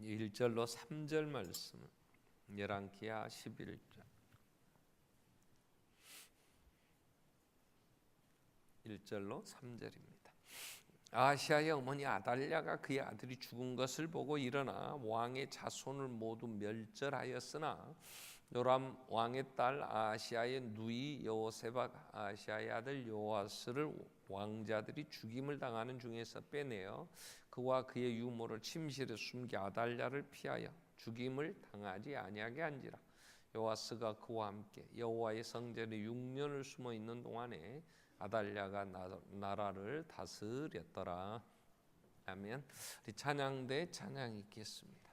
1절로 3절 말씀, 열왕기하 11장. 1절로 3절입니다. 아하시아의 어머니 아달랴가 그의 아들이 죽은 것을 보고 일어나 왕의 자손을 모두 멸절하였으나 요람 왕의 딸 아하시아의 누이 여호세밧 아하시아의 아들 요아스를 왕자들이 죽임을 당하는 중에서 빼내어 그와 그의 유모를 침실에 숨겨 아달랴를 피하여 죽임을 당하지 아니하게 한지라. 요아스가 그와 함께 여호와의 성전에 6년을 숨어 있는 동안에 아달랴가 나라를 다스렸더라. 아멘. 우리 찬양대 찬양 읽겠습니다.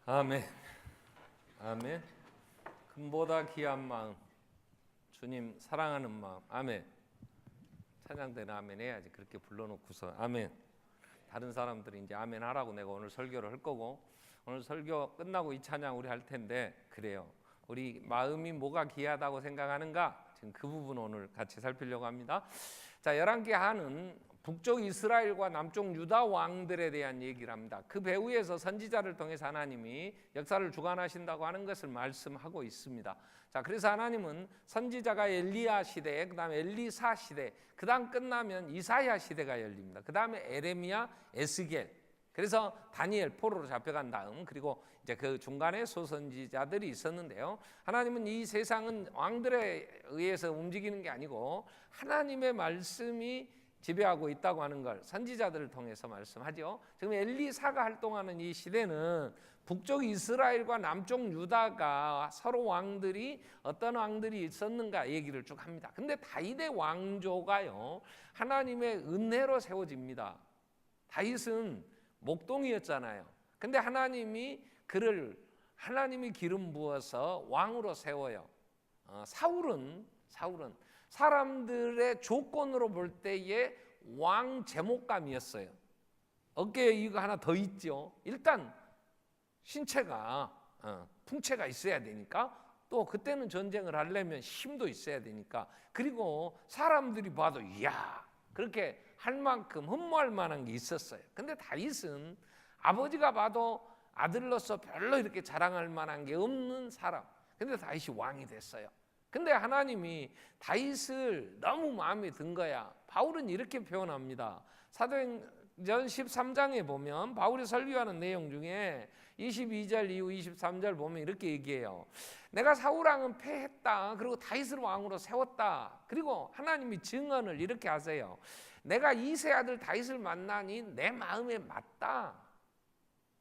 아멘. 아멘. 금보다 귀한 마음, 주님 사랑하는 마음. 아멘. 찬양대는 아멘 해야지. 그렇게 불러놓고서 아멘. 다른 사람들이 이제 아멘 하라고 내가 오늘 설교를 할 거고, 오늘 설교 끝나고 이 찬양 우리 할 텐데, 그래요. 우리 마음이 뭐가 귀하다고 생각하는가? 지금 그 부분 오늘 같이 살피려고 합니다. 자, 열왕기하는 북쪽 이스라엘과 남쪽 유다 왕들에 대한 얘기를 합니다. 그 배후에서 선지자를 통해서 하나님이 역사를 주관하신다고 하는 것을 말씀하고 있습니다. 자, 그래서 하나님은 선지자가 엘리야 시대, 그다음에 엘리사 시대, 그다음 끝나면 이사야 시대가 열립니다. 그다음에 에레미야, 에스겔. 그래서 다니엘 포로로 잡혀간 다음, 그리고 이제 그 중간에 소선지자들이 있었는데요. 하나님은 이 세상은 왕들에 의해서 움직이는 게 아니고 하나님의 말씀이 지배하고 있다고 하는 걸 선지자들을 통해서 말씀하죠. 지금 엘리사가 활동하는 이 시대는 북쪽 이스라엘과 남쪽 유다가 서로 왕들이 어떤 왕들이 있었는가 얘기를 쭉 합니다. 근데 다윗의 왕조가요, 하나님의 은혜로 세워집니다. 다윗은 목동이었잖아요. 근데 하나님이 기름 부어서 왕으로 세워요. 사울은 사람들의 조건으로 볼 때의 왕 제목감이었어요. 어깨에 이거 하나 더 있죠. 일단 신체가 풍채가 있어야 되니까, 또 그때는 전쟁을 하려면 힘도 있어야 되니까, 그리고 사람들이 봐도 이야 그렇게 할 만큼 흠모할 만한 게 있었어요. 근데 다윗은 아버지가 봐도 아들로서 별로 이렇게 자랑할 만한 게 없는 사람. 근데 다윗이 왕이 됐어요. 근데 하나님이 다윗을 너무 마음에 든 거야. 바울은 이렇게 표현합니다. 사도행전 13장에 보면 바울이 설교하는 내용 중에 22절 이후 23절 보면 이렇게 얘기해요. 내가 사울왕은 패했다. 그리고 다윗을 왕으로 세웠다. 그리고 하나님이 증언을 이렇게 하세요. 내가 이세 아들 다윗을 만나니 내 마음에 맞다.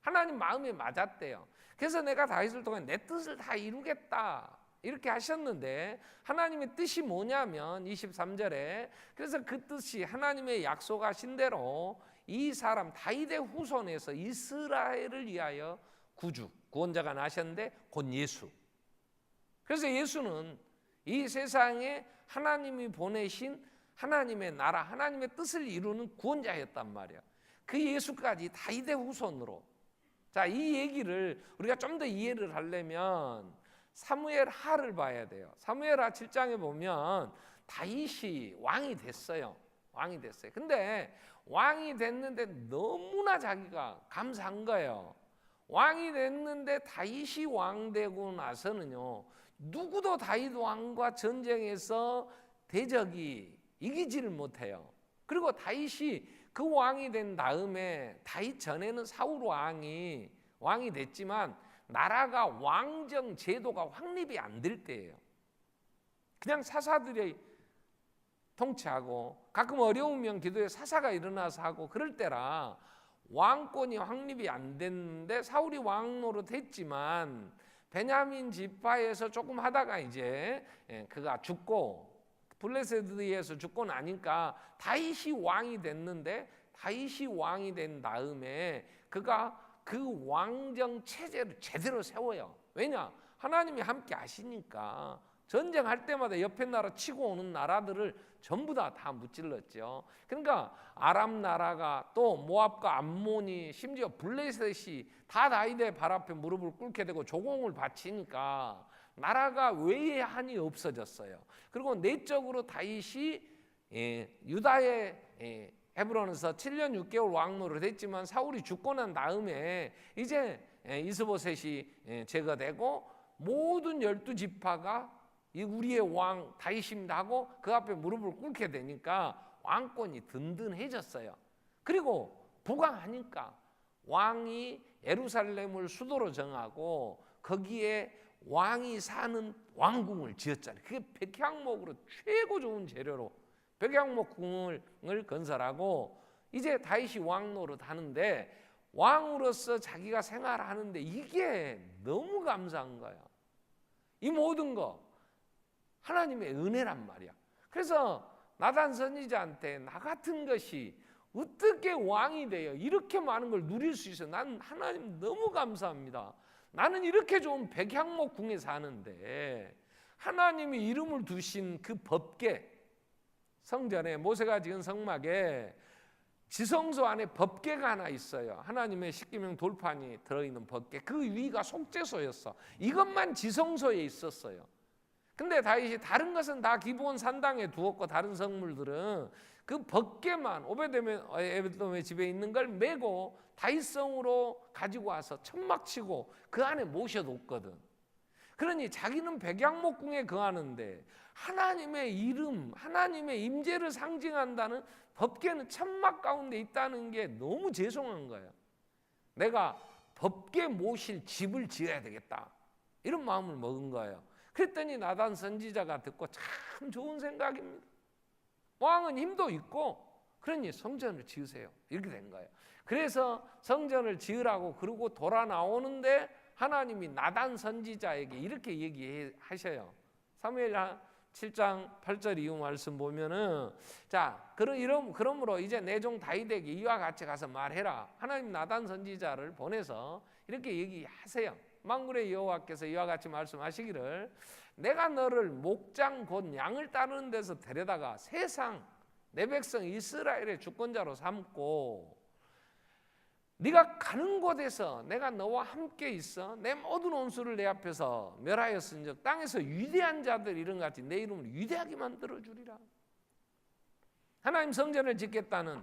하나님 마음에 맞았대요. 그래서 내가 다윗을 통해 내 뜻을 다 이루겠다. 이렇게 하셨는데 하나님의 뜻이 뭐냐면 23절에 그래서 그 뜻이 하나님의 약속하신 대로 이 사람 다윗의 후손에서 이스라엘을 위하여 구원자가 나셨는데 곧 예수. 그래서 예수는 이 세상에 하나님이 보내신 하나님의 나라, 하나님의 뜻을 이루는 구원자였단 말이야. 그 예수까지 다윗의 후손으로. 자, 이 얘기를 우리가 좀 더 이해를 하려면 사무엘하를 봐야 돼요. 사무엘하 7장에 보면 다윗이 왕이 됐어요. 왕이 됐어요. 근데 왕이 됐는데 너무나 자기가 감사한 거예요. 왕이 됐는데 다윗이 왕 되고 나서는요, 누구도 다윗 왕과 전쟁에서 대적이 이기지를 못해요. 그리고 다윗이 그 왕이 된 다음에 다윗 전에는 사울 왕이 됐지만 나라가 왕정 제도가 확립이 안 될 때예요. 그냥 사사들이 통치하고 가끔 어려우면 기도에 사사가 일어나서 하고 그럴 때라 왕권이 확립이 안 됐는데 사울이 왕 노릇했지만 베냐민 지파에서 조금 하다가 이제 그가 죽고 블레셋에서 죽고 나니까 다윗이 왕이 됐는데 다윗이 왕이 된 다음에 그가 그 왕정 체제를 제대로 세워요. 왜냐? 하나님이 함께 하시니까 전쟁할 때마다 옆에 나라 치고 오는 나라들을 전부 다 무찔렀죠. 그러니까 아람 나라가 또 모압과 암몬이 심지어 블레셋이 다 다윗의 발 앞에 무릎을 꿇게 되고 조공을 바치니까 나라가 외의 한이 없어졌어요. 그리고 내적으로 다윗이 유다의 헤브론에서 7년 6개월 왕노를 했지만 사울이 죽고 난 다음에 이제 이스보셋이 제거되고 모든 12지파가 우리의 왕 다윗입니다 하고 그 앞에 무릎을 꿇게 되니까 왕권이 든든해졌어요. 그리고 부강하니까 왕이 예루살렘을 수도로 정하고 거기에 왕이 사는 왕궁을 지었잖아요. 그게 백향목으로 최고 좋은 재료로 백향목 궁을 건설하고 이제 다윗이 왕 노릇 하는데 왕으로서 자기가 생활하는데 이게 너무 감사한 거야. 이 모든 거 하나님의 은혜란 말이야. 그래서 나단 선지자한테 나 같은 것이 어떻게 왕이 돼요? 이렇게 많은 걸 누릴 수 있어요. 난 하나님 너무 감사합니다. 나는 이렇게 좋은 백향목 궁에 사는데 하나님이 이름을 두신 그 법궤 성전에 모세가 지은 성막에 지성소 안에 법궤가 하나 있어요. 하나님의 십계명 돌판이 들어있는 법궤. 그 위가 속죄소였어. 이것만 지성소에 있었어요. 근데 다윗이 다른 것은 다 기브온 산당에 두었고 다른 성물들은 그 법궤만 오베드에돔의 집에 있는 걸 메고 다윗성으로 가지고 와서 천막 치고 그 안에 모셔뒀거든. 그러니 자기는 백양목궁에 거하는데 하나님의 이름, 하나님의 임재를 상징한다는 법궤는 천막 가운데 있다는 게 너무 죄송한 거예요. 내가 법궤 모실 집을 지어야 되겠다, 이런 마음을 먹은 거예요. 그랬더니 나단 선지자가 듣고 참 좋은 생각입니다. 왕은 힘도 있고 그러니 성전을 지으세요, 이렇게 된 거예요. 그래서 성전을 지으라고 그러고 돌아 나오는데 하나님이 나단 선지자에게 이렇게 얘기하셔요. 사무엘 7장 8절 이후 말씀 보면은, 자, 그러므로 이제 내 종 다윗에게 이와 같이 가서 말해라. 하나님 나단 선지자를 보내서 이렇게 얘기하세요. 만군의 여호와께서 이와 같이 말씀하시기를, 내가 너를 목장 곧 양을 따르는 데서 데려다가 세상 내 백성 이스라엘의 주권자로 삼고 네가 가는 곳에서 내가 너와 함께 있어 내 모든 원수를 내 앞에서 멸하였은즉 땅에서 위대한 자들 이런 같이 내 이름을 위대하게 만들어 주리라. 하나님 성전을 짓겠다는,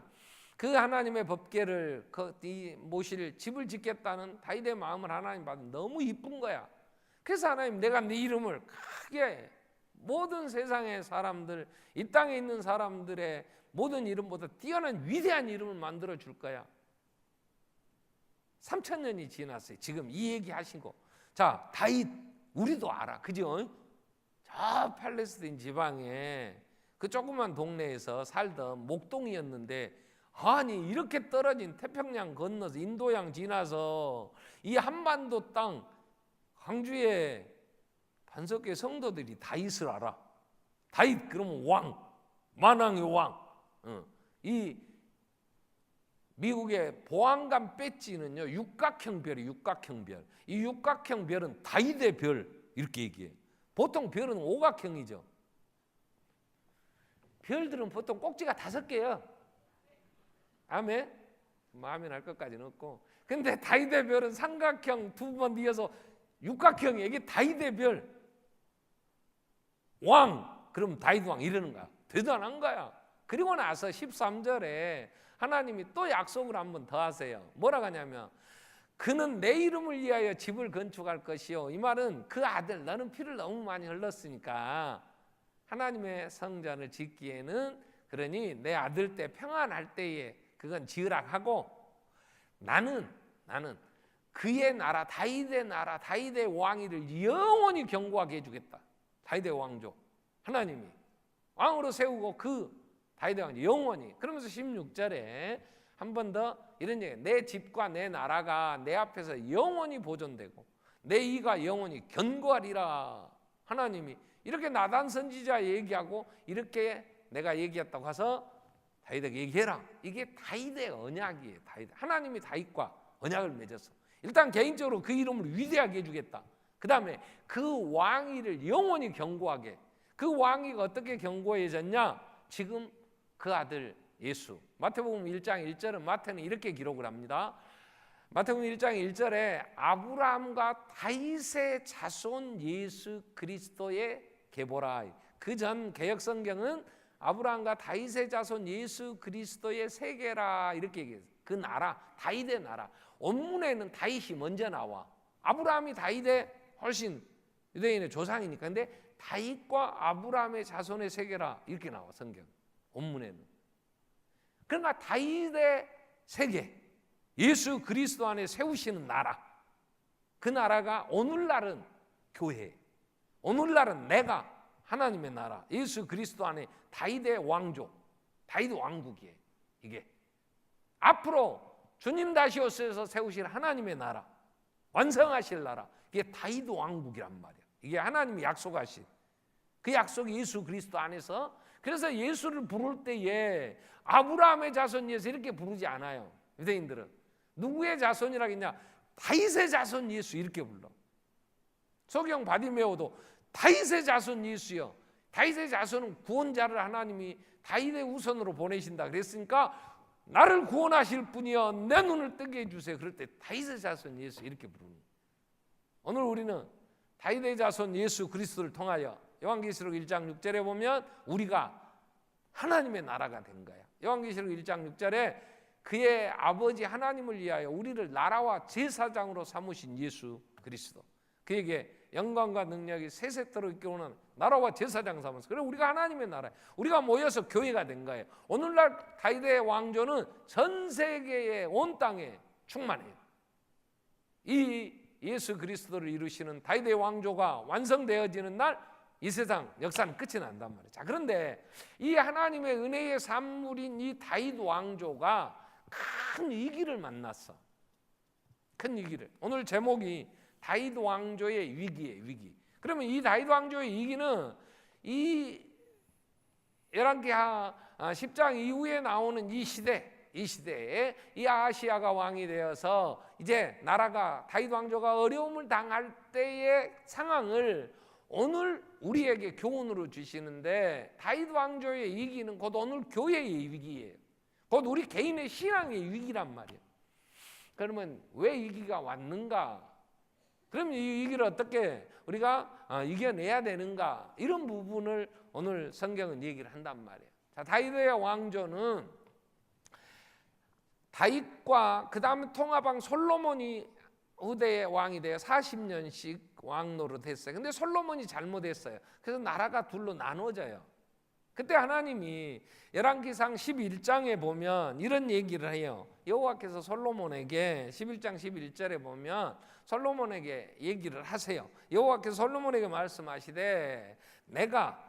그 하나님의 법궤를 모실 집을 짓겠다는 다윗의 마음을 하나님 받으면 너무 이쁜 거야. 그래서 하나님, 내가 네 이름을 크게 모든 세상의 사람들, 이 땅에 있는 사람들의 모든 이름보다 뛰어난 위대한 이름을 만들어 줄 거야. 3000년이 지났어요. 지금 이 얘기 하시고, 자, 다윗 우리도 알아, 그죠? 저 팔레스타인 지방에 그 조그만 동네에서 살던 목동이었는데, 아니 이렇게 떨어진 태평양 건너서 인도양 지나서 이 한반도 땅 광주의 반석계 성도들이 다윗을 알아. 다윗 그러면 왕, 만왕의 왕. 이 미국의 보안관 배지는요 육각형 별이, 육각형 별. 이 육각형 별은 다윗의 별, 이렇게 얘기해. 보통 별은 오각형이죠. 별들은 보통 꼭지가 5개예요. 아멘? 아멘 할 것까지는 없고. 근데 다윗의 별은 삼각형 2번 이어서 육각형이에요. 이게 다윗의 별. 왕, 그럼 다윗 왕 이러는 거야. 대단한 거야. 그리고 나서 13절에 하나님이 또 약속을 한번 더 하세요. 뭐라고 하냐면, 그는 내 이름을 위하여 집을 건축할 것이요. 이 말은 그 아들, 너는 피를 너무 많이 흘렀으니까 하나님의 성전을 짓기에는, 그러니 내 아들 때 평안할 때에 그건 지으라 하고, 나는 그의 나라, 다윗의 나라, 다윗의 왕위를 영원히 견고하게 해주겠다. 다윗의 왕조 하나님이 왕으로 세우고 그 다윗의 왕 영원히. 그러면서 16절에 한 번 더 이런 얘기, 내 집과 내 나라가 내 앞에서 영원히 보존되고 내 이가 영원히 견고하리라. 하나님이 이렇게 나단 선지자 얘기하고 이렇게 내가 얘기했다고 해서 다윗에게 얘기해라. 이게 다윗의 언약이에요. 하나님이 다윗과 언약을 맺었어. 일단 개인적으로 그 이름을 위대하게 해주겠다. 그 다음에 그 왕위를 영원히 견고하게. 그 왕위가 어떻게 견고해졌냐? 지금 그 아들 예수. 마태복음 1장 1절은 마태는 이렇게 기록을 합니다. 마태복음 1장 1절에 아브라함과 다윗의 자손 예수 그리스도의 계보라. 그 전 개역성경은 아브라함과 다윗의 자손 예수 그리스도의 세계라 이렇게 얘기해요. 그 나라, 다윗의 나라. 원문에는 다윗이 먼저 나와. 아브라함이 다윗의 훨씬 유대인의 조상이니까. 근데 다윗과 아브라함의 자손의 세계라 이렇게 나와 성경 원문에는. 그러니까 다윗의 세계, 예수 그리스도 안에 세우시는 나라, 그 나라가 오늘날은 교회, 오늘날은 내가 하나님의 나라, 예수 그리스도 안에 다윗의 왕조, 다윗 왕국이에요. 이게 앞으로 주님 다시 오셔서 세우실 하나님의 나라, 완성하실 나라, 이게 다윗 왕국이란 말이에요. 이게 하나님이 약속하신 그 약속이 예수 그리스도 안에서. 그래서 예수를 부를 때에 아브라함의 자손 예수 이렇게 부르지 않아요. 유대인들은 누구의 자손이라겠냐? 다윗의 자손 예수 이렇게 불러. 소경 바디메오도 다윗의 자손 예수요. 다윗의 자손은 구원자를 하나님이 다윗의 우선으로 보내신다 그랬으니까 나를 구원하실 분이여 내 눈을 뜨게 해주세요. 그럴 때 다윗의 자손 예수 이렇게 부르는 거예요. 오늘 우리는 다윗의 자손 예수 그리스도를 통하여 요한계시록 1장 6절에 보면 우리가 하나님의 나라가 된 거예요. 요한계시록 1장 6절에 그의 아버지 하나님을 위하여 우리를 나라와 제사장으로 삼으신 예수 그리스도, 그에게 영광과 능력이 세세토록 있기로는 나라와 제사장 삼았어. 그래 우리가 하나님의 나라예요. 우리가 모여서 교회가 된 거예요. 오늘날 다윗의 왕조는 전 세계의 온 땅에 충만해요. 이 예수 그리스도를 이루시는 다윗의 왕조가 완성되어지는 날 이 세상 역사는 끝이 난단 말이에요. 자, 그런데 이 하나님의 은혜의 산물인 이 다윗 왕조가 큰 위기를 만났어. 큰 위기를. 오늘 제목이 다윗 왕조의 위기예요. 위기. 그러면 이 다윗 왕조의 위기는 이 열왕기하 10장 이후에 나오는 이 시대에 이 아하시야가 왕이 되어서 이제 나라가 다윗 왕조가 어려움을 당할 때의 상황을 오늘 우리에게 교훈으로 주시는데, 다윗 왕조의 위기는 곧 오늘 교회의 위기예요. 곧 우리 개인의 신앙의 위기란 말이에요. 그러면 왜 위기가 왔는가? 그럼 이 위기를 어떻게 우리가 이겨내야 되는가? 이런 부분을 오늘 성경은 얘기를 한단 말이에요. 자, 다윗의 왕조는 다윗과 그 다음에 통화방 솔로몬이 후대의 왕이 되어 40년씩 왕 노릇했어요. 근데 솔로몬이 잘못했어요. 그래서 나라가 둘로 나눠져요. 그때 하나님이 열왕기상 11장에 보면 이런 얘기를 해요. 여호와께서 솔로몬에게 11장 11절에 보면 솔로몬에게 얘기를 하세요. 여호와께서 솔로몬에게 말씀하시되 내가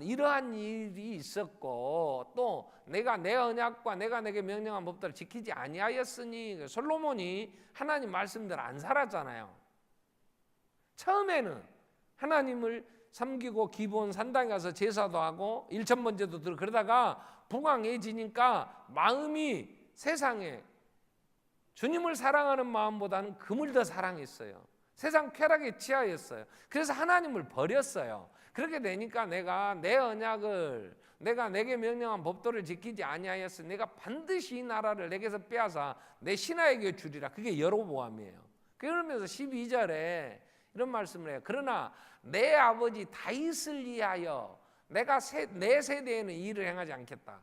이러한 일이 있었고 또 내가 내 언약과 내가 내게 명령한 법들을 지키지 아니하였으니, 솔로몬이 하나님 말씀대로 안 살았잖아요. 처음에는 하나님을 섬기고 기브온 산당에 가서 제사도 하고 일천번제도 들어 그러다가 부강해지니까 마음이 세상에 주님을 사랑하는 마음보다는 금을 더 사랑했어요. 세상 쾌락에 취하였어요. 그래서 하나님을 버렸어요. 그렇게 되니까 내가 내 언약을, 내가 내게 명령한 법도를 지키지 아니하였으니 내가 반드시 이 나라를 내게서 빼앗아 내 신하에게 주리라. 그게 여로보암이에요. 그러면서 12절에 이런 말씀을 해요. 그러나 내 아버지 다윗을 위하여 내가 내 세대에는 이 일을 행하지 않겠다.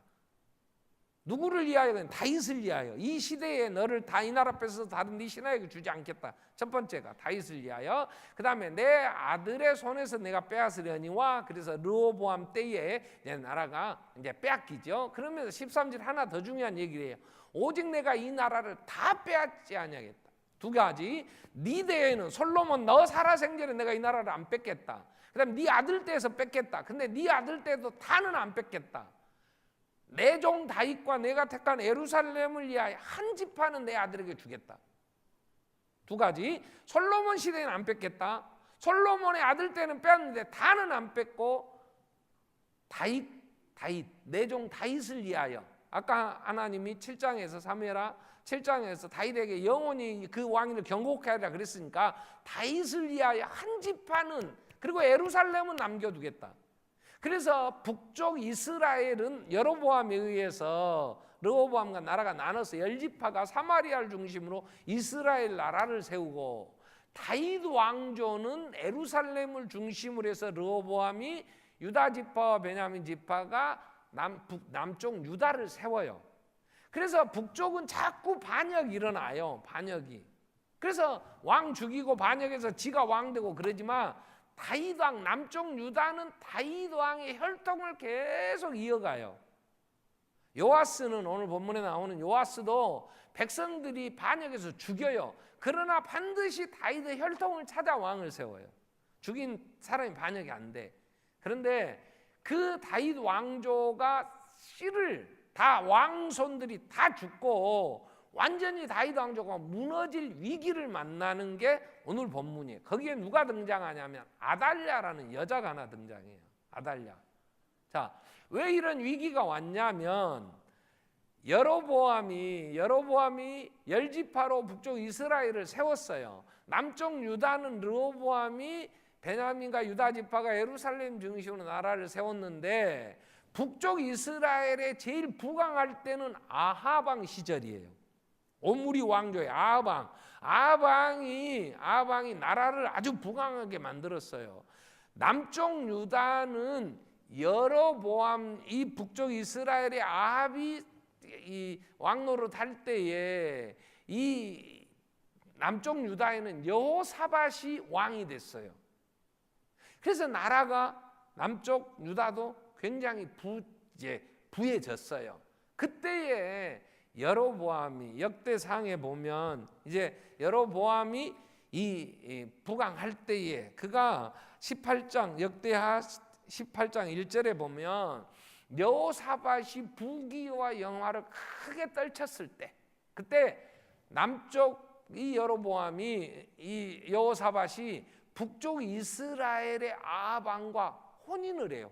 누구를 위하여? 다윗을 위하여. 이 시대에 너를 다 이 나라 뺏어서 다른 네 신하에게 주지 않겠다. 첫 번째가 다윗을 위하여. 그 다음에 내 아들의 손에서 내가 빼앗으려니와. 그래서 르호보암 때에 내 나라가 이제 빼앗기죠. 그러면서 13절 하나 더 중요한 얘기를 해요. 오직 내가 이 나라를 다 빼앗지 아니하겠다. 두 가지. 네 때에는 솔로몬 너 살아생전에 내가 이 나라를 안 뺏겠다. 그 다음에 네 아들 때에서 뺏겠다. 근데 네 아들 때도 다는 안 뺏겠다. 내 종 다윗과 내가 택한 예루살렘을 위하여 한 지파는 내 아들에게 주겠다. 두 가지. 솔로몬 시대에는 안 뺏겠다. 솔로몬의 아들 때는 뺏었는데 다는 안 뺏고 다윗 내 종 다윗을 위하여. 아까 하나님이 7장에서 사무엘하 7장에서 다윗에게 영원히 그 왕위를 경고케 하라 그랬으니까 다윗을 위하여 한 지파는, 그리고 예루살렘은 남겨두겠다. 그래서 북쪽 이스라엘은 여로보암에 의해서 르호보암과 나라가 나눠서 10지파가 사마리아를 중심으로 이스라엘 나라를 세우고, 다윗 왕조는 예루살렘을 중심으로 해서 르호보암이 유다 지파와 베냐민 지파가 남쪽 유다를 세워요. 그래서 북쪽은 자꾸 반역이 일어나요. 반역이. 그래서 왕 죽이고 반역해서 지가 왕 되고 그러지만 다윗 왕 남쪽 유다는 다윗 왕의 혈통을 계속 이어가요. 요아스는 오늘 본문에 나오는 요아스도 백성들이 반역해서 죽여요. 그러나 반드시 다윗의 혈통을 찾아 왕을 세워요. 죽인 사람이 반역이 안 돼. 그런데 그 다윗 왕조가 씨를 다 왕손들이 다 죽고 완전히 다윗 왕조가 무너질 위기를 만나는 게 오늘 본문이에요. 거기에 누가 등장하냐면 아달랴라는 여자가 하나 등장해요. 아달랴. 자, 왜 이런 위기가 왔냐면 여로보암이 10지파로 북쪽 이스라엘을 세웠어요. 남쪽 유다는 르호보암이 베냐민과 유다 지파가 예루살렘 중심으로 나라를 세웠는데 북쪽 이스라엘에 제일 부강할 때는 아합 왕 시절이에요. 오므리 왕조의 아합왕이 나라를 아주 부강하게 만들었어요. 남쪽 유다는 여로보암, 이 북쪽 이스라엘의 아합이 이 왕노릇 할 때에 이 남쪽 유다에는 여호사밧이 왕이 됐어요. 그래서 나라가 남쪽 유다도 굉장히 부해졌어요. 그때에 여로보암이 역대상에 보면 이제 여로보암이 이 부강할 때에 그가 18장 역대하 18장 1절에 보면 여호사밧이 부귀와 영화를 크게 떨쳤을 때, 그때 남쪽 이 여로보암이 이 여호사밧이 북쪽 이스라엘의 아합 왕과 혼인을 해요.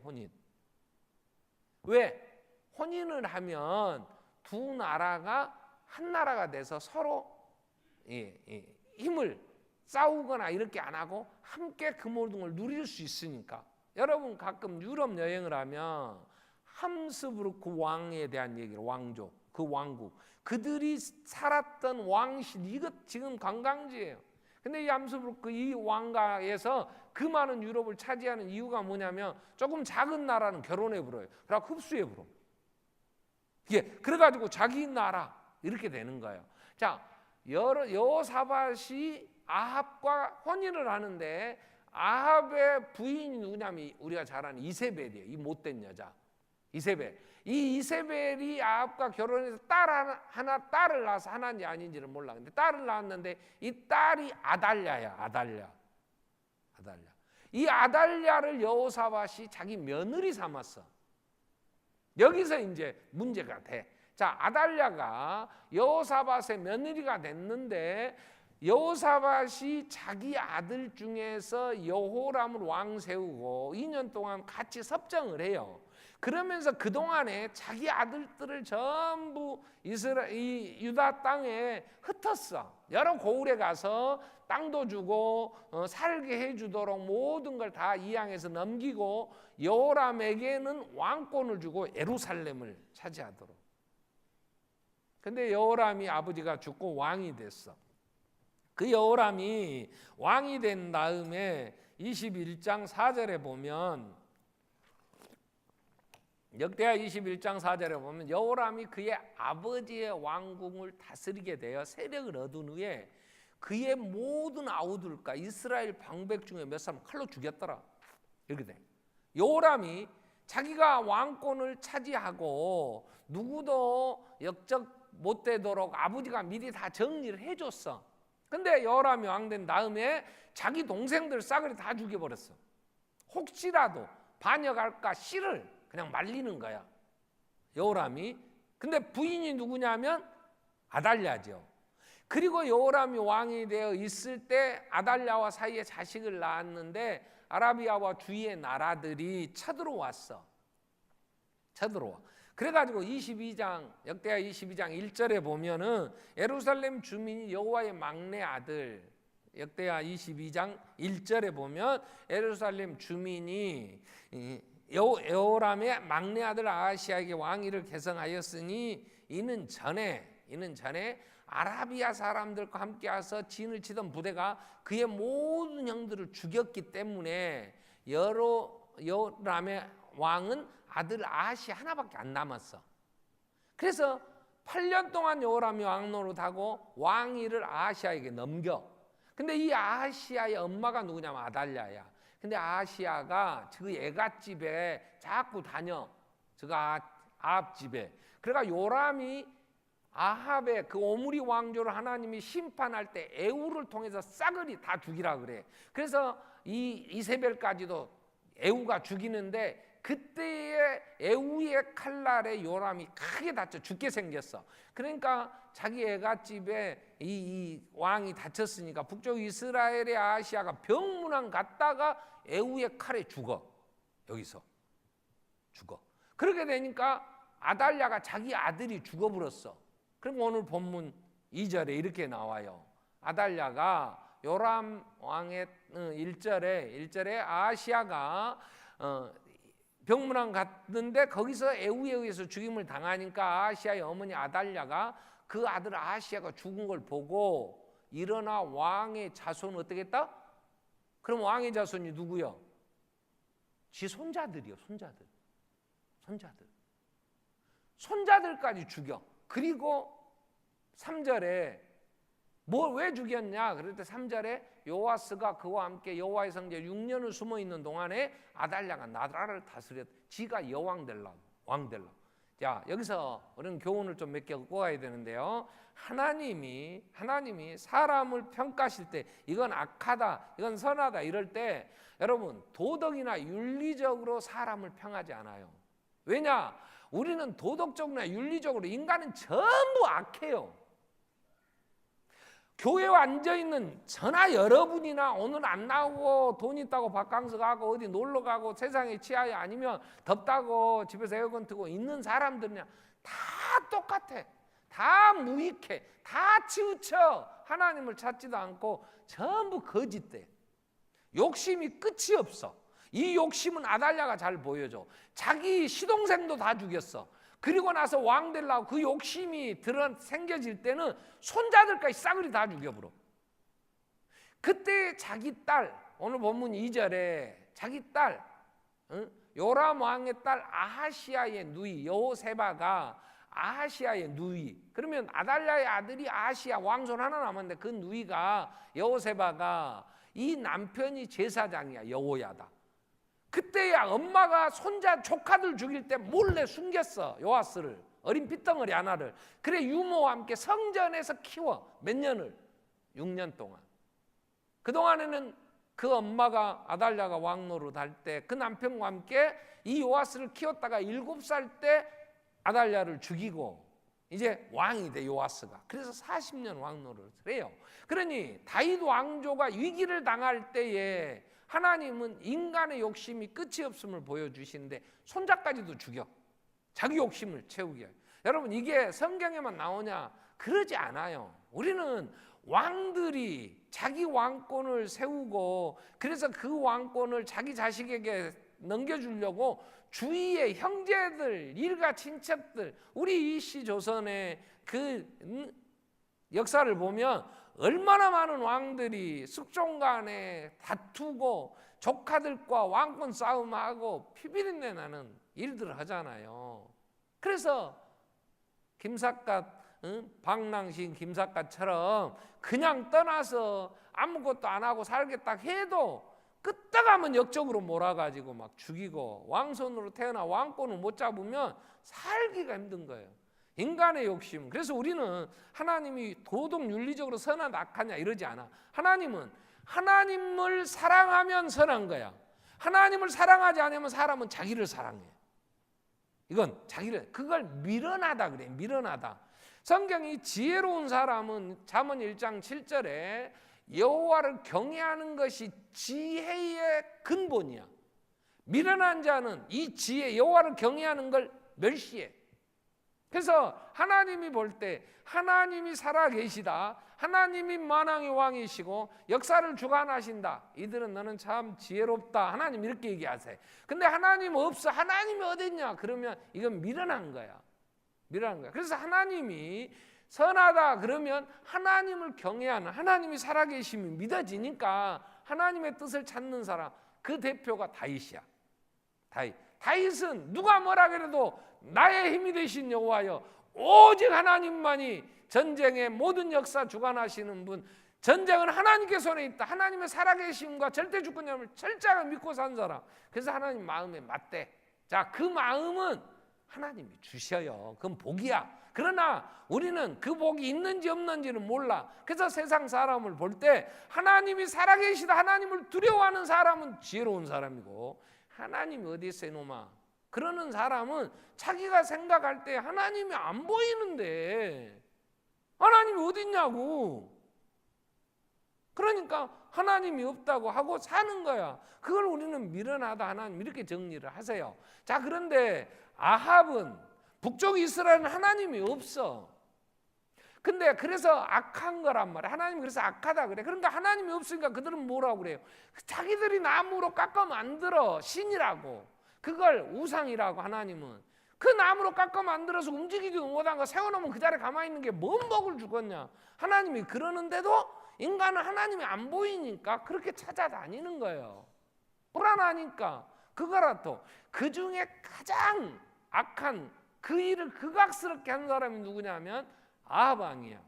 왜? 혼인을 하면 두 나라가 한 나라가 돼서 서로 힘을 싸우거나 이렇게 안 하고 함께 그 모든 걸 누릴 수 있으니까. 여러분 가끔 유럽 여행을 하면 함스부르크 왕에 대한 얘기를, 왕조, 그 왕국, 그들이 살았던 왕실, 이것 지금 관광지예요. 근데 이 함스부르크 이 왕가에서 그 많은 유럽을 차지하는 이유가 뭐냐면 조금 작은 나라는 결혼해 버려요. 그러고 흡수해 버려. 그래가지고 자기 나라 이렇게 되는 거예요. 자, 여호사밧이 아합과 혼인을 하는데 아합의 부인이 누구냐면 우리가 잘 아는 이세벨이에요. 이 못된 여자 이세벨. 이 이세벨이 아합과 결혼해서 딸을 낳아서 하나인지 아닌지를 몰라. 근데 딸을 낳았는데 이 딸이 아달랴야. 아달랴. 이 아달랴를 여호사밧이 자기 며느리 삼았어. 여기서 이제 문제가 돼. 자, 아달랴가 여호사밧의 며느리가 됐는데 여호사밧이 자기 아들 중에서 여호람을 왕 세우고 2년 동안 같이 섭정을 해요. 그러면서 그동안에 자기 아들들을 전부 이 유다 땅에 흩었어. 여러 고을에 가서 땅도 주고 살게 해주도록 모든 걸 다 이양해서 넘기고 여호람에게는 왕권을 주고 예루살렘을 차지하도록. 근데 여호람이 아버지가 죽고 왕이 됐어. 그 여호람이 왕이 된 다음에 21장 4절에 보면, 역대하 21장 4절에 보면 여호람이 그의 아버지의 왕궁을 다스리게 되어 세력을 얻은 후에 그의 모든 아우들과 이스라엘 방백 중에 몇 사람 칼로 죽였더라. 이렇게 돼. 여호람이 자기가 왕권을 차지하고 누구도 역적 못 되도록 아버지가 미리 다 정리를 해줬어. 근데 여호람이 왕된 다음에 자기 동생들 싸그리 다 죽여버렸어. 혹시라도 반역할까 씨를 그냥 말리는 거야, 여호람이. 근데 부인이 누구냐면 아달랴죠. 그리고 여호람이 왕이 되어 있을 때 아달랴와 사이에 자식을 낳았는데 아라비아와 주위의 나라들이 쳐들어왔어. 그래가지고 22장 역대하 22장 1절에 보면은 예루살렘 주민이 여호와의 막내 아들, 역대하 22장 1절에 보면 예루살렘 주민이 여호람의 막내 아들 아하시아에게 왕위를 계승하였으니 이는 전에 아라비아 사람들과 함께 와서 진을 치던 부대가 그의 모든 형들을 죽였기 때문에 여호람의 왕은 아들 아하시 하나밖에 안 남았어. 그래서 8년 동안 여호람이 왕노릇하고 왕위를 아하시아에게 넘겨. 근데 이 아하시아의 엄마가 누구냐면 아달랴야. 근데 아하시아가 그 애갓집에 자꾸 다녀. 아합 집에. 그러니까 요람이 아합의 그 오므리 왕조를 하나님이 심판할 때 에후를 통해서 싸그리 다 죽이라 그래. 그래서 이 이세벨까지도 에후가 죽이는데 그때의 에후의 칼날에 요람이 크게 다쳐 죽게 생겼어. 그러니까 자기 애갓집에 이 왕이 다쳤으니까 북쪽 이스라엘의 아하시아가 병문안 갔다가 에후의 칼에 죽어. 여기서 죽어. 그렇게 되니까 아달랴가 자기 아들이 죽어버렸어. 그럼 오늘 본문 2절에 이렇게 나와요. 아달랴가 요람 왕의 1절에 아하시아가 병문안 갔는데 거기서 에후에 의해서 죽임을 당하니까 아하시아의 어머니 아달랴가 그 아들 아하시아가 죽은 걸 보고 일어나 왕의 자손은 어떻게 했다? 그럼 왕의 자손이 누구요? 지 손자들이요. 손자들까지 죽여. 그리고 3절에 왜 죽였냐? 그럴 때 3절에 요아스가 그와 함께 여호와의 성전에 6년을 숨어 있는 동안에 아달랴가 나라를 다스렸. 지가 여왕 되려고, 왕 되려고. 자, 여기서 우리는 교훈을 좀 몇 개 얻고 가야 되는데요. 하나님이 사람을 평가하실 때 이건 악하다, 이건 선하다 이럴 때 여러분 도덕이나 윤리적으로 사람을 평하지 않아요. 왜냐? 우리는 도덕적으로나 윤리적으로 인간은 전부 악해요. 교회에 앉아있는 저나 여러분이나 오늘 안 나오고 돈 있다고 바캉스 가고 어디 놀러 가고 세상에 취하여 아니면 덥다고 집에서 에어컨 틀고 있는 사람들이냐 다 똑같아. 다 무익해. 다 치우쳐. 하나님을 찾지도 않고 전부 거짓돼. 욕심이 끝이 없어. 이 욕심은 아달랴가 잘 보여줘. 자기 시동생도 다 죽였어. 그리고 나서 왕 되려고 그 욕심이 생겨질 때는 손자들까지 싸그리 다 죽여버려. 그때 자기 딸, 오늘 본문 2절에 자기 딸, 요람 왕의 딸 아하시아의 누이 여호세바가 아하시아의 누이. 그러면 아달랴의 아들이 아하시아 왕손 하나 남았는데 그 누이가 여호세바가 이 남편이 제사장이야. 여호야다. 그때야 엄마가 손자 조카들 죽일 때 몰래 숨겼어. 요아스를, 어린 핏덩어리 하나를. 그래 유모와 함께 성전에서 키워. 몇 년을? 6년 동안. 그동안에는 그 엄마가 아달랴가 왕노릇 할 때 그 남편과 함께 이 요아스를 키웠다가 7살 때 아달랴를 죽이고 이제 왕이 돼 요아스가. 그래서 40년 왕노릇을 해요. 그러니 다윗 왕조가 위기를 당할 때에 하나님은 인간의 욕심이 끝이 없음을 보여주시는데 손자까지도 죽여. 자기 욕심을 채우게. 여러분 이게 성경에만 나오냐? 그러지 않아요. 우리는 왕들이 자기 왕권을 세우고 그래서 그 왕권을 자기 자식에게 넘겨주려고 주위의 형제들, 일가 친척들, 우리 이씨 조선의 그 역사를 보면 얼마나 많은 왕들이 숙종 간에 다투고 조카들과 왕권 싸움하고 피비린내 나는 일들을 하잖아요. 그래서 김삿갓, 방랑신 김삿갓처럼 그냥 떠나서 아무것도 안 하고 살겠다 해도 끄떡하면 역적으로 몰아가지고 막 죽이고 왕손으로 태어나 왕권을 못 잡으면 살기가 힘든 거예요. 인간의 욕심. 그래서 우리는 하나님이 도덕 윤리적으로 선한 악하냐 이러지 않아. 하나님은 하나님을 사랑하면 선한 거야. 하나님을 사랑하지 않으면 사람은 자기를 사랑해. 이건 자기를, 그걸 미련하다 그래. 미련하다. 성경이 지혜로운 사람은 잠언 1장 7절에 여호와를 경외하는 것이 지혜의 근본이야. 미련한 자는 이 지혜 여호와를 경외하는 걸 멸시해. 그래서 하나님이 볼 때 하나님이 살아계시다, 하나님이 만왕의 왕이시고 역사를 주관하신다, 이들은 너는 참 지혜롭다, 하나님 이렇게 얘기하세요. 근데 하나님 없어, 하나님이 어딨냐 그러면 이건 미련한 거야. 미련한 거야. 그래서 하나님이 선하다 그러면 하나님을 경외하는, 하나님이 살아계심이 믿어지니까 하나님의 뜻을 찾는 사람, 그 대표가 다윗이야. 다윗은 누가 뭐라 그래도 나의 힘이 되신 여호와여, 오직 하나님만이 전쟁의 모든 역사 주관하시는 분, 전쟁은 하나님께 손에 있다, 하나님의 살아계심과 절대 주권을 철저하게 믿고 산 사람. 그래서 하나님 마음에 맞대. 자, 그 마음은 하나님이 주셔요. 그건 복이야. 그러나 우리는 그 복이 있는지 없는지는 몰라. 그래서 세상 사람을 볼 때 하나님이 살아계시다, 하나님을 두려워하는 사람은 지혜로운 사람이고, 하나님이 어디 있어 이놈아 그러는 사람은 자기가 생각할 때 하나님이 안 보이는데 하나님이 어디 있냐고. 그러니까 하나님이 없다고 하고 사는 거야. 그걸 우리는 미련하다, 하나님 이렇게 정리를 하세요. 자, 그런데 아합은, 북쪽 이스라엘은 하나님이 없어. 근데 그래서 악한 거란 말이야. 하나님이 그래서 악하다 그래. 그러니까 하나님이 없으니까 그들은 뭐라고 그래요? 자기들이 나무로 깎아 만들어 신이라고. 그걸 우상이라고 하나님은. 그 나무로 깎아 만들어서 움직이지도 못한 거 세워놓으면 그 자리에 가만히 있는 게 뭔 복을 주겠냐. 하나님이 그러는데도 인간은 하나님이 안 보이니까 그렇게 찾아다니는 거예요. 불안하니까. 그거라도 그 중에 가장 악한 그 일을 극악스럽게 한 사람이 누구냐면 아합 왕이야.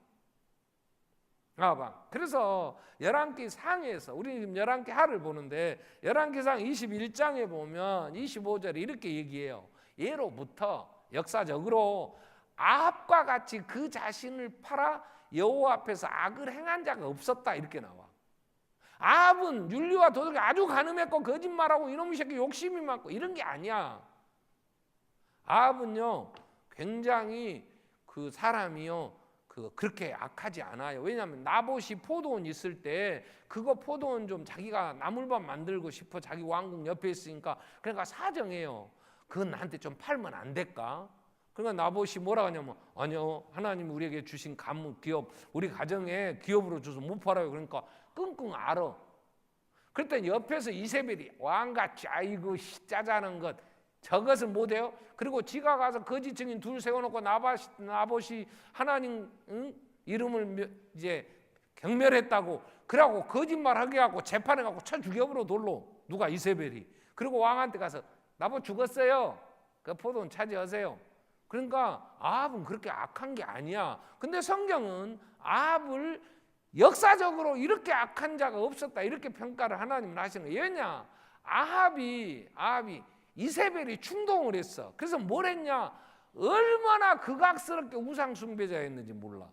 아합 왕. 그래서 열왕기 상에서 우리 지금 열왕기 하를 보는데 열왕기상 21장에 보면 25절에 이렇게 얘기해요. 예로부터 역사적으로 아합과 같이 그 자신을 팔아 여호와 앞에서 악을 행한 자가 없었다 이렇게 나와. 아합은 윤리와 도덕이 아주 가늠했고 거짓말하고 이놈의 새끼 욕심이 많고 이런 게 아니야. 아합은요 굉장히 그 사람이요 그렇게 악하지 않아요. 왜냐하면 나봇이 포도원 있을 때 그거 포도원 좀 자기가 나물밥 만들고 싶어 자기 왕궁 옆에 있으니까 그러니까 사정해요. 그건 나한테 좀 팔면 안 될까? 그러니까 나봇이 뭐라 하냐면 아니요 하나님이 우리에게 주신 가문 기업 우리 가정에 기업으로 줘서 못 팔아요. 그러니까 끙끙 앓아. 그랬더니 옆에서 이세벨이 왕같이 아이고 짜자는 것 저것을 못해요. 그리고 지가 가서 거짓 증인 둘 세워놓고 나봇이 하나님 이름을 이제 경멸했다고 그러고 거짓말하게 하고 재판해갖고 쳐 죽여버려 돌로 누가 이세벨이. 그리고 왕한테 가서 나봇 죽었어요. 그 포도원 차지하세요. 그러니까 아합은 그렇게 악한 게 아니야. 근데 성경은 아합을 역사적으로 이렇게 악한 자가 없었다 이렇게 평가를 하나님은 하시는 거예요. 왜냐? 아합이 이세벨이 충동을 했어. 그래서 뭘 했냐? 얼마나 극악스럽게 우상 숭배자였는지 몰라.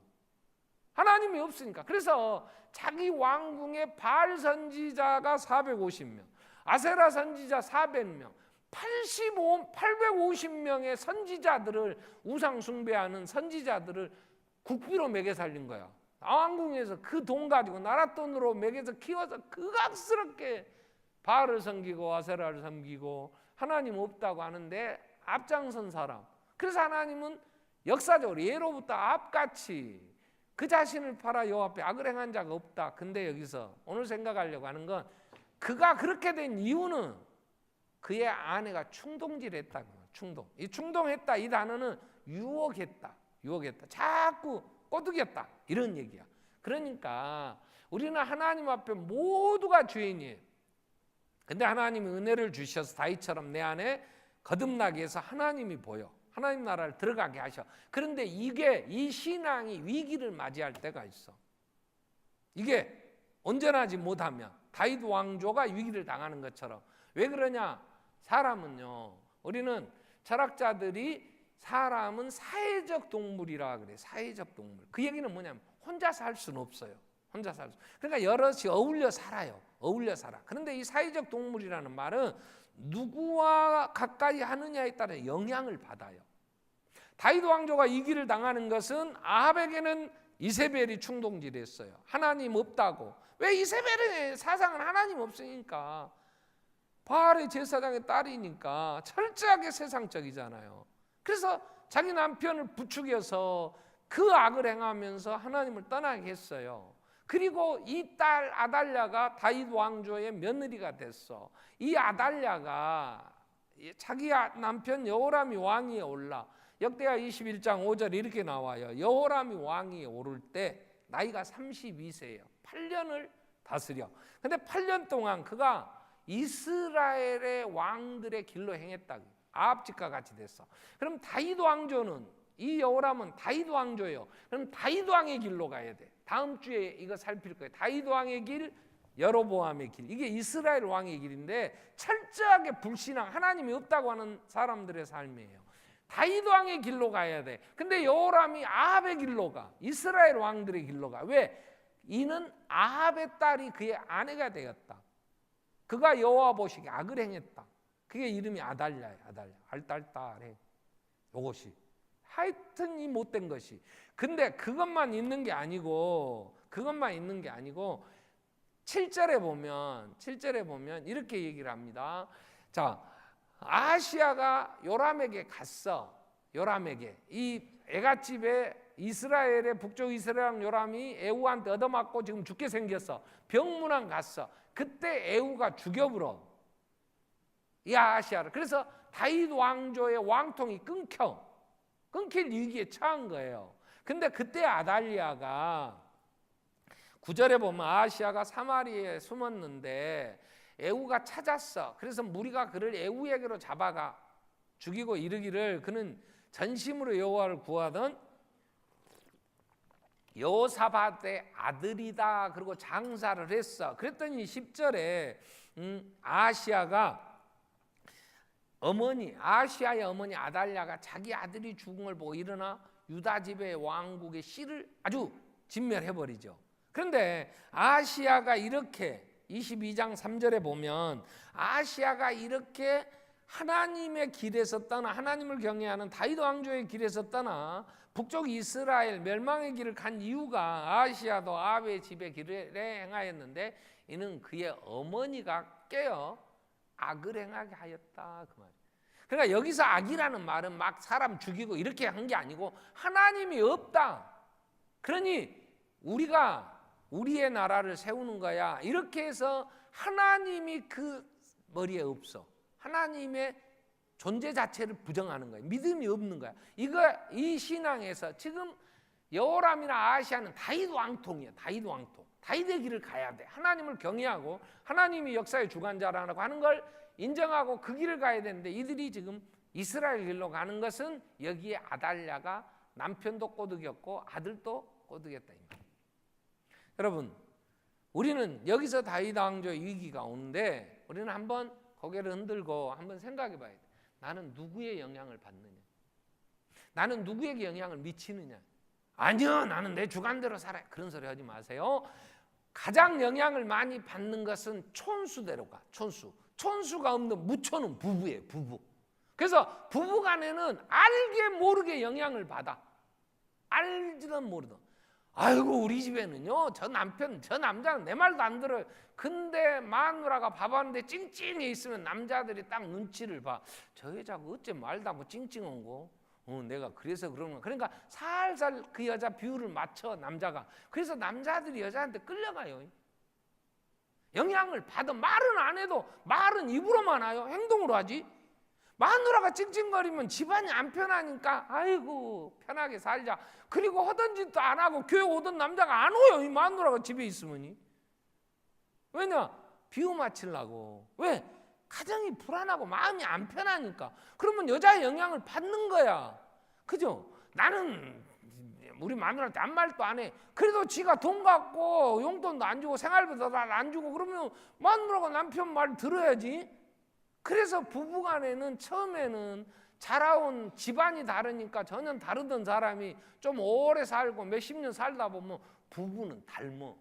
하나님이 없으니까. 그래서 자기 왕궁에 바알 선지자가 450명, 아세라 선지자 400명, 850명의 선지자들을 우상 숭배하는 선지자들을 국비로 먹여 살린 거야. 왕궁에서 그 돈 가지고 나라 돈으로 먹여서 키워서 극악스럽게 바알을 섬기고 아세라를 섬기고 하나님 없다고 하는데 앞장선 사람. 그래서 하나님은 역사적으로 예로부터 아합같이 그 자신을 팔아 여호와 앞에 악을 행한 자가 없다. 근데 여기서 오늘 생각하려고 하는 건 그가 그렇게 된 이유는 그의 아내가 충동질했다. 충동. 이 충동했다 이 단어는 유혹했다. 자꾸 꼬드겼다 이런 얘기야. 그러니까 우리는 하나님 앞에 모두가 죄인이에요. 근데 하나님이 은혜를 주셔서 다윗처럼 내 안에 거듭나게 해서 하나님이 보여. 하나님 나라를 들어가게 하셔. 그런데 이 신앙이 위기를 맞이할 때가 있어. 이게 온전하지 못하면 다윗 왕조가 위기를 당하는 것처럼. 왜 그러냐? 사람은요, 우리는 철학자들이 사람은 사회적 동물이라 그래. 사회적 동물. 그 얘기는 뭐냐면 혼자 살 수는 없어요. 그러니까 여럿이 어울려 살아요. 그런데 이 사회적 동물이라는 말은 누구와 가까이 하느냐에 따라 영향을 받아요. 다윗 왕조가 이 길을 당하는 것은 아합에게는 이세벨이 충동질했어요. 하나님 없다고. 왜 이세벨의 사상은 하나님 없으니까. 바알의 제사장의 딸이니까 철저하게 세상적이잖아요. 그래서 자기 남편을 부추겨서 그 악을 행하면서 하나님을 떠나게 했어요. 그리고 이 딸 아달랴가 다윗 왕조의 며느리가 됐어. 이 아달랴가 자기 남편 여호람이 왕위에 올라. 역대하 21장 5절 이렇게 나와요. 여호람이 왕위에 오를 때 나이가 32세예요. 8년을 다스려. 근데 8년 동안 그가 이스라엘의 왕들의 길로 행했다. 아합 집과 같이 됐어. 그럼 다윗 왕조는 이 여호람은 다윗 왕조예요. 그럼 다윗 왕의 길로 가야 돼. 다음 주에 이거 살필 거예요. 다윗 왕의 길, 여로보암의 길. 이게 이스라엘 왕의 길인데 철저하게 불신앙, 하나님이 없다고 하는 사람들의 삶이에요. 다윗 왕의 길로 가야 돼. 근데 여호람이 아합의 길로 가. 이스라엘 왕들의 길로 가. 왜? 이는 아합의 딸이 그의 아내가 되었다. 그가 여호와 보시기에 악을 행했다. 그게 이름이 아달랴예요. 알딸딸해. 요것이 하여튼 이 못된 것이. 근데 그것만 있는 게 아니고 7절에 보면 이렇게 얘기를 합니다. 자, 아하시야가 요람에게 갔어. 요람에게 이 애갓집에 이스라엘의 북쪽 이스라엘 요람이 에후한테 얻어맞고 지금 죽게 생겼어. 병문안 갔어. 그때 에후가 죽여버려. 이 아하시아를. 그래서 다윗 왕조의 왕통이 끊길 위기에 처한 거예요. 근데 그때 아달랴가 9절에 보면 아하시아가 사마리아에 숨었는데 에후가 찾았어. 그래서 무리가 그를 에후에게로 잡아가 죽이고 이르기를 그는 전심으로 여호와를 구하던 여호사밧의 아들이다. 그리고 장사를 했어. 그랬더니 10절에 아하시아의 어머니 아달랴가 자기 아들이 죽은 걸 보고 일어나 유다 집의 왕국의 씨를 아주 진멸해버리죠. 그런데 아하시아가 이렇게 22장 3절에 보면 아하시아가 이렇게 하나님의 길에서 떠나 하나님을 경외하는 다윗 왕조의 길에서 떠나 북쪽 이스라엘 멸망의 길을 간 이유가 아하시아도 아합의 집의 길을 행하였는데 이는 그의 어머니가 깨어 악을 행하게 하였다 그 말이에요. 그러니까 여기서 악이라는 말은 막 사람 죽이고 이렇게 한 게 아니고 하나님이 없다. 그러니 우리가 우리의 나라를 세우는 거야. 이렇게 해서 하나님이 그 머리에 없어. 하나님의 존재 자체를 부정하는 거야. 믿음이 없는 거야. 이 신앙에서 지금 여호람이나 아하시아는 다윗 왕통이야. 다윗 왕통. 다윗의 길을 가야 돼. 하나님을 경외하고 하나님이 역사의 주관자라고 하는 걸 인정하고 그 길을 가야 되는데 이들이 지금 이스라엘 길로 가는 것은 여기에 아달랴가 남편도 꼬드겼고 아들도 꼬드겼다 이 말이에요. 여러분, 우리는 여기서 다윗 왕조의 위기가 오는데 우리는 한번 고개를 흔들고 한번 생각해 봐야 돼. 나는 누구의 영향을 받느냐? 나는 누구에게 영향을 미치느냐? 아니요, 나는 내 주관대로 살아요. 그런 소리 하지 마세요. 가장 영향을 많이 받는 것은 촌수대로 가. 촌수가 없는 무촌은 부부예요. 부부. 그래서 부부 간에는 알게 모르게 영향을 받아. 알지는 모르든. 아이고 우리 집에는요 저 남자는 내 말도 안 들어요. 근데 마누라가 밥 하는데 찡찡해 있으면 남자들이 딱 눈치를 봐. 저 여자가 어째 말도 안 하고 찡찡한 거. 내가 그래서 그러는 거. 그러니까 살살 그 여자 비율을 맞춰 남자가. 그래서 남자들이 여자한테 끌려가요. 영향을 받아. 말은 안 해도 말은 입으로만 하요. 행동으로 하지. 마누라가 찡찡거리면 집안이 안 편하니까 아이고 편하게 살자. 그리고 하던 짓도 안 하고 교회 오던 남자가 안 오요. 이 마누라가 집에 있으면. 왜냐? 비유 맞추려고. 왜? 가정이 불안하고 마음이 안 편하니까. 그러면 여자의 영향을 받는 거야. 그죠? 나는 우리 마누라한테 아무 말도 안 해. 그래도 지가 돈 갖고 용돈도 안 주고 생활비도 안 주고 그러면 마누라가 남편 말 들어야지. 그래서 부부간에는 처음에는 자라온 집안이 다르니까 전혀 다르던 사람이 좀 오래 살고 몇십 년 살다 보면 부부는 닮아.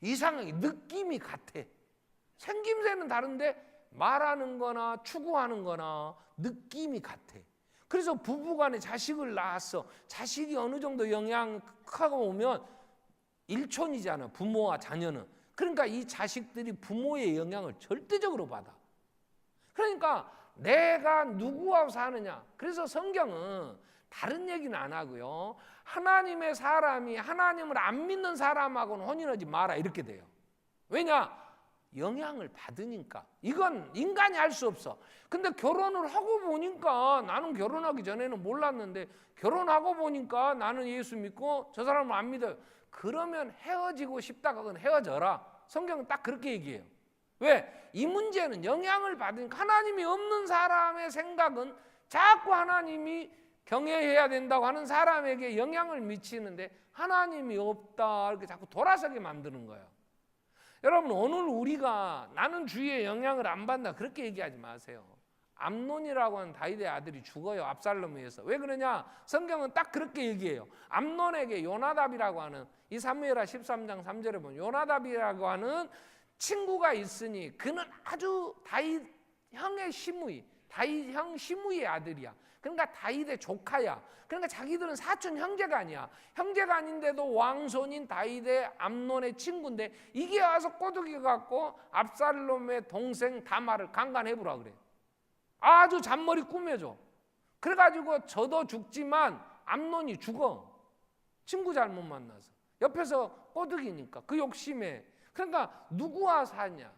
이상하게 느낌이 같아. 생김새는 다른데 말하는 거나 추구하는 거나 느낌이 같아. 그래서 부부간에 자식을 낳았어. 자식이 어느 정도 영향하고 오면 일촌이잖아. 부모와 자녀는. 그러니까 이 자식들이 부모의 영향을 절대적으로 받아. 그러니까 내가 누구하고 사느냐. 그래서 성경은 다른 얘기는 안 하고요. 하나님의 사람이 하나님을 안 믿는 사람하고는 혼인하지 마라 이렇게 돼요. 왜냐? 영향을 받으니까. 이건 인간이 할 수 없어. 근데 결혼을 하고 보니까 나는 결혼하기 전에는 몰랐는데 결혼하고 보니까 나는 예수 믿고 저 사람을 안 믿어요. 그러면 헤어지고 싶다 그건 헤어져라. 성경은 딱 그렇게 얘기해요. 왜? 이 문제는 영향을 받으니까. 하나님이 없는 사람의 생각은 자꾸 하나님이 경외해야 된다고 하는 사람에게 영향을 미치는데 하나님이 없다 이렇게 자꾸 돌아서게 만드는 거예요. 여러분 오늘 우리가 나는 주위의 영향을 안 받는다 그렇게 얘기하지 마세요. 암논이라고 하는 다윗의 아들이 죽어요. 압살롬에 의해서. 왜 그러냐? 성경은 딱 그렇게 얘기해요. 암논에게 요나답이라고 하는 이 사무엘하 13장 3절에 보면 요나답이라고 하는 친구가 있으니 그는 아주 다윗 형의 시므이, 다윗 형 시므이의 아들이야. 그러니까 다윗의 조카야. 그러니까 자기들은 사촌 형제가 아니야. 형제가 아닌데도 왕손인 다윗의 암논의 친구인데 이게 와서 꼬드겨 갖고 압살롬의 동생 다말을 강간해보라 그래. 아주 잔머리 꾸며줘. 그래가지고 저도 죽지만 암논이 죽어. 친구 잘못 만나서. 옆에서 꼬드기니까 그 욕심에. 그러니까 누구와 사냐?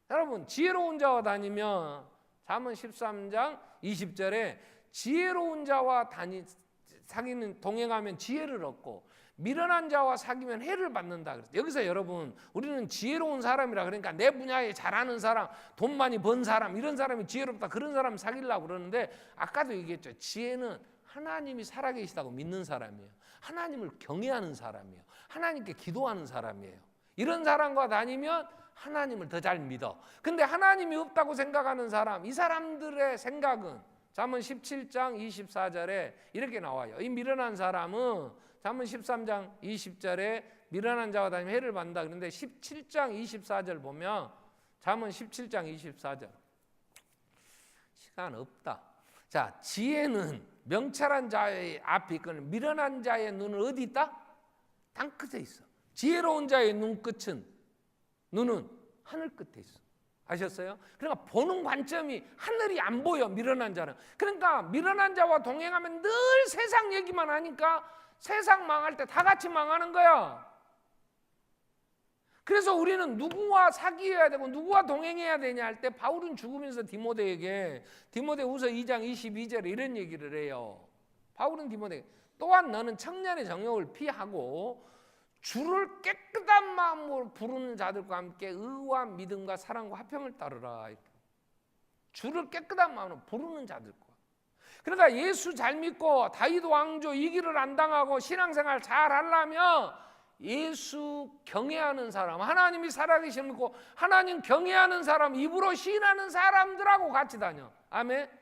여러분 지혜로운 자와 다니면 잠언 13장 20절에 지혜로운 자와 사귀는 동행하면 지혜를 얻고 미련한 자와 사귀면 해를 받는다. 여기서 여러분, 우리는 지혜로운 사람이라, 그러니까 내 분야에 잘하는 사람, 돈 많이 번 사람, 이런 사람이 지혜롭다, 그런 사람 사귀려고 그러는데, 아까도 얘기했죠. 지혜는 하나님이 살아계시다고 믿는 사람이에요. 하나님을 경외하는 사람이에요. 하나님께 기도하는 사람이에요. 이런 사람과 다니면 하나님을 더 잘 믿어. 근데 하나님이 없다고 생각하는 사람, 이 사람들의 생각은 잠언 17장 24절에 이렇게 나와요. 이 미련한 사람은 잠언 13장 20절에 미련한 자와 다니면 해를 받는다. 그런데 17장 24절 보면, 잠언 17장 24절, 시간 없다. 자, 지혜는 명철한 자의 앞에 있거든 미련한 자의 눈은 어디 있다? 땅끝에 있어. 지혜로운 자의 눈은 하늘 끝에 있어. 아셨어요? 그러니까 보는 관점이 하늘이 안 보여, 미련한 자는. 그러니까 미련한 자와 동행하면 늘 세상 얘기만 하니까 세상 망할 때 다 같이 망하는 거야. 그래서 우리는 누구와 사귀어야 되고 누구와 동행해야 되냐 할 때, 바울은 죽으면서 디모데에게 디모데후서 2장 22절에 이런 얘기를 해요. 바울은 디모데에게, 또한 너는 청년의 정욕을 피하고 주를 깨끗한 마음으로 부르는 자들과 함께 의와 믿음과 사랑과 화평을 따르라. 주를 깨끗한 마음으로 부르는 자들과. 그러니까 예수 잘 믿고 다윗 왕조 이 길을 안 당하고 신앙생활 잘 하려면 예수 경외하는 사람, 하나님이 살아계시는 믿고 하나님 경외하는 사람, 입으로 시인하는 사람들하고 같이 다녀. 아멘.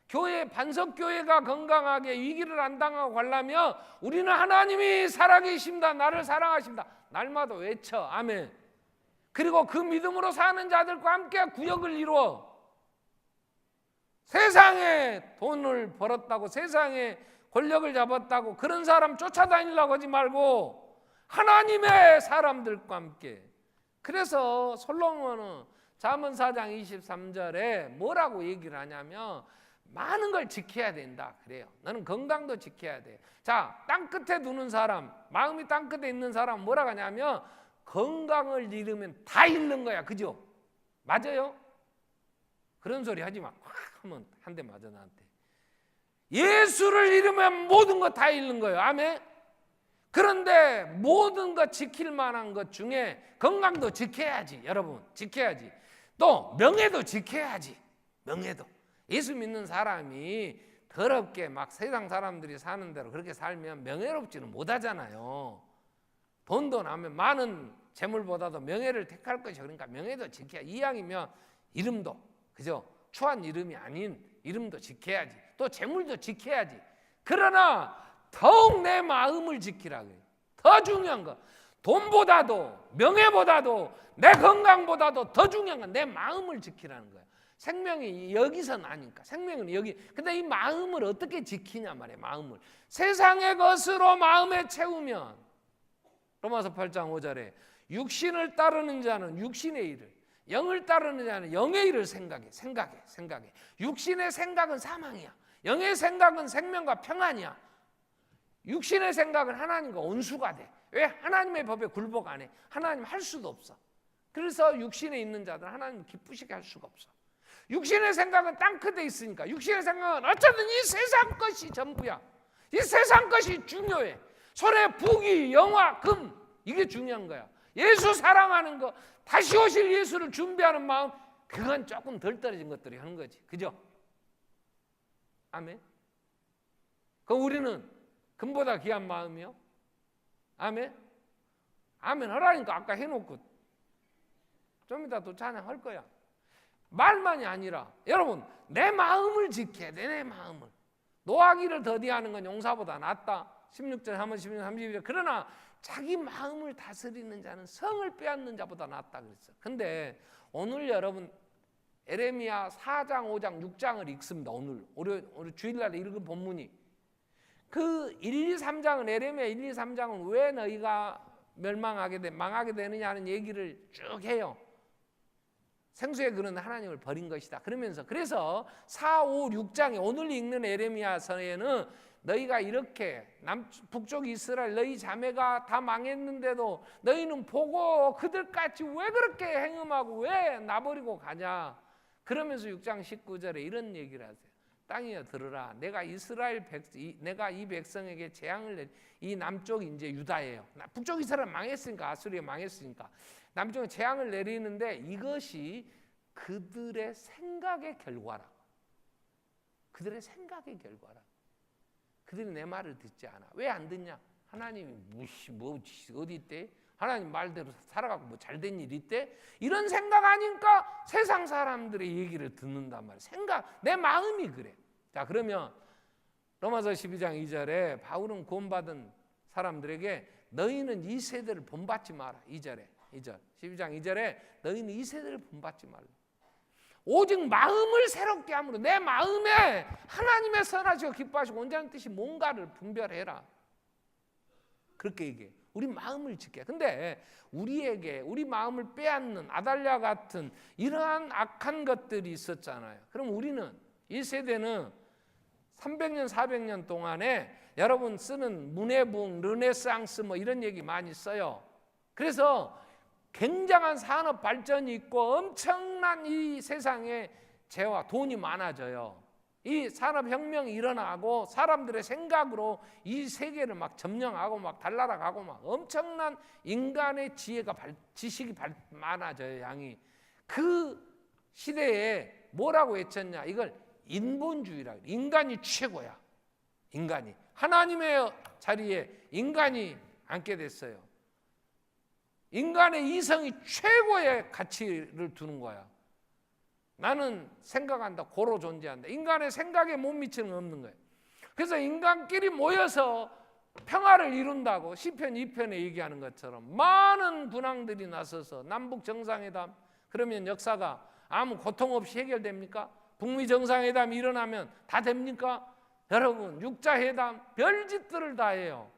교회, 반석교회가 건강하게 위기를 안 당하고 가려면 우리는 하나님이 살아계십니다, 나를 사랑하십니다, 날마다 외쳐. 아멘. 그리고 그 믿음으로 사는 자들과 함께 구역을 이루어. 세상에 돈을 벌었다고, 세상에 권력을 잡았다고 그런 사람 쫓아다니려고 하지 말고 하나님의 사람들과 함께. 그래서 솔로몬은 잠언 4장 23절에 뭐라고 얘기를 하냐면, 많은 걸 지켜야 된다 그래요. 너는 건강도 지켜야 돼. 자, 땅끝에 두는 사람, 마음이 땅끝에 있는 사람 뭐라고 하냐면, 건강을 잃으면 다 잃는 거야. 그죠? 맞아요? 그런 소리 하지 마. 확 하면 한 대 맞아, 나한테. 예수를 잃으면 모든 거 다 잃는 거예요. 아멘. 그런데 모든 것 지킬 만한 것 중에 건강도 지켜야지. 여러분, 지켜야지. 또 명예도 지켜야지. 명예도. 예수 믿는 사람이 더럽게 막 세상 사람들이 사는 대로 그렇게 살면 명예롭지는 못하잖아요. 돈도 나면 많은 재물보다도 명예를 택할 것이요. 그러니까 명예도 지켜야. 이왕이면 이름도, 그죠? 추한 이름이 아닌 이름도 지켜야지. 또 재물도 지켜야지. 그러나 더욱 내 마음을 지키라 그래요. 더 중요한 거, 돈보다도 명예보다도 내 건강보다도 더 중요한 건 내 마음을 지키라는 거예요. 생명이 여기서 나니까. 생명은 여기. 근데 이 마음을 어떻게 지키냐 말이에요. 마음을 세상의 것으로 마음에 채우면, 로마서 8장 5절에 육신을 따르는 자는 육신의 일을, 영을 따르는 자는 영의 일을 생각해. 육신의 생각은 사망이야. 영의 생각은 생명과 평안이야. 육신의 생각은 하나님과 온수가 돼. 왜? 하나님의 법에 굴복 안 해. 하나님 할 수도 없어. 그래서 육신에 있는 자들은 하나님 기쁘시게 할 수가 없어. 육신의 생각은 땅끝에 있으니까. 육신의 생각은 어쩌든 이 세상 것이 전부야. 이 세상 것이 중요해. 손에 부귀, 영화, 금, 이게 중요한 거야. 예수 사랑하는 거, 다시 오실 예수를 준비하는 마음, 그건 조금 덜 떨어진 것들이 하는 거지. 그죠? 아멘. 그럼 우리는 금보다 귀한 마음이요? 아멘. 아멘 하라니까 아까 해놓고 좀 이따 또 찬양할 거야. 말만이 아니라 여러분, 내 마음을 지켜야 돼. 내 마음을. 노하기를 더디하는 건 용사보다 낫다. 16절, 16, 32절. 그러나 자기 마음을 다스리는 자는 성을 빼앗는 자보다 낫다 그랬어. 근데 오늘 여러분 에레미야 4장, 5장, 6장을 읽습니다. 오늘 주일날에 읽은 본문이 그 1, 2, 3장은, 에레미야 1, 2, 3장은 왜 너희가 망하게 되느냐 하는 얘기를 쭉 해요. 생수의 그는 하나님을 버린 것이다. 그래서 4, 5, 6장에 오늘 읽는 에레미야서에는 너희가 이렇게 북쪽 이스라엘 너희 자매가 다 망했는데도 너희는 보고 그들같이 왜 그렇게 행음하고 왜 나버리고 가냐. 그러면서 6장 19절에 이런 얘기를 하세요. 땅이여 들으라. 내가 내가 이 백성에게 재앙을 내. 이 남쪽 이제 유다예요. 북쪽 이스라엘 망했으니까, 아수리아 망했으니까 남쪽에 재앙을 내리는데 이것이 그들의 생각의 결과라. 그들의 생각의 결과라. 그들이 내 말을 듣지 않아. 왜 안 듣냐? 하나님이 어디 있대? 하나님 말대로 살아가고 뭐 잘된 일 있대? 이런 생각 아니까 세상 사람들의 얘기를 듣는단 말이야. 생각, 내 마음이 그래. 자, 그러면 로마서 12장 2절에 바울은 구원받은 사람들에게 너희는 이 세대를 본받지 마라. 2절 12장 2절에 너희는 이 세대를 본받지 말라. 오직 마음을 새롭게 함으로 내 마음에 하나님의 선하시고 기뻐하시고 온전한 뜻이 뭔가를 분별해라. 그렇게 얘기해. 우리 마음을 지켜. 근데 우리에게 우리 마음을 빼앗는 아달랴 같은 이러한 악한 것들이 있었잖아요. 그럼 우리는 이 세대는 300년 400년 동안에 여러분 쓰는 문해부흥, 르네상스 뭐 이런 얘기 많이 써요. 그래서 굉장한 산업 발전이 있고 엄청난 이 세상에 재화, 돈이 많아져요. 이 산업혁명이 일어나고 사람들의 생각으로 이 세계를 막 점령하고 막 달나라가고 막 엄청난 인간의 지식이 많아져요. 양이. 그 시대에 뭐라고 외쳤냐? 이걸 인본주의라. 인간이 최고야. 인간이. 하나님의 자리에 인간이 앉게 됐어요. 인간의 이성이 최고의 가치를 두는 거야. 나는 생각한다. 고로 존재한다. 인간의 생각에 못 미치는 건 없는 거예요. 그래서 인간끼리 모여서 평화를 이룬다고 시편 2편에 얘기하는 것처럼 많은 분황들이 나서서 남북 정상회담, 그러면 역사가 아무 고통 없이 해결됩니까? 북미 정상회담이 일어나면 다 됩니까? 여러분, 육자회담 별짓들을 다 해요.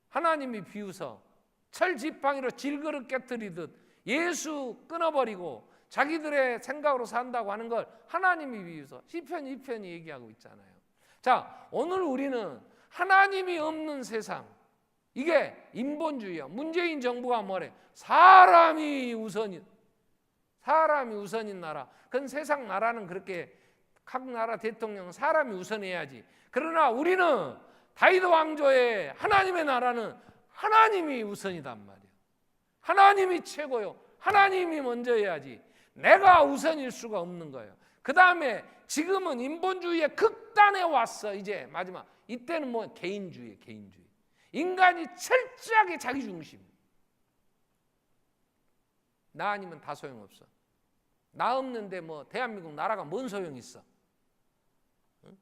하나님이 비웃어 철 지팡이로 질그릇 깨뜨리듯 예수 끊어버리고 자기들의 생각으로 산다고 하는 걸 하나님이 비웃어 시편 2편이 얘기하고 있잖아요. 자, 오늘 우리는 하나님이 없는 세상, 이게 인본주의야. 문재인 정부가 뭐래? 사람이 우선인 나라. 그건 세상 나라는 그렇게 각 나라 대통령은 사람이 우선해야지. 그러나 우리는 다윗 왕조의 하나님의 나라는 하나님이 우선이단 말이에요. 하나님이 최고요. 하나님이 먼저 해야지. 내가 우선일 수가 없는 거예요. 그 다음에 지금은 인본주의의 극단에 왔어. 이제 마지막. 이때는 뭐 개인주의예요. 개인주의. 인간이 철저하게 자기 중심. 나 아니면 다 소용없어. 나 없는데 뭐 대한민국 나라가 뭔 소용이 있어? 응?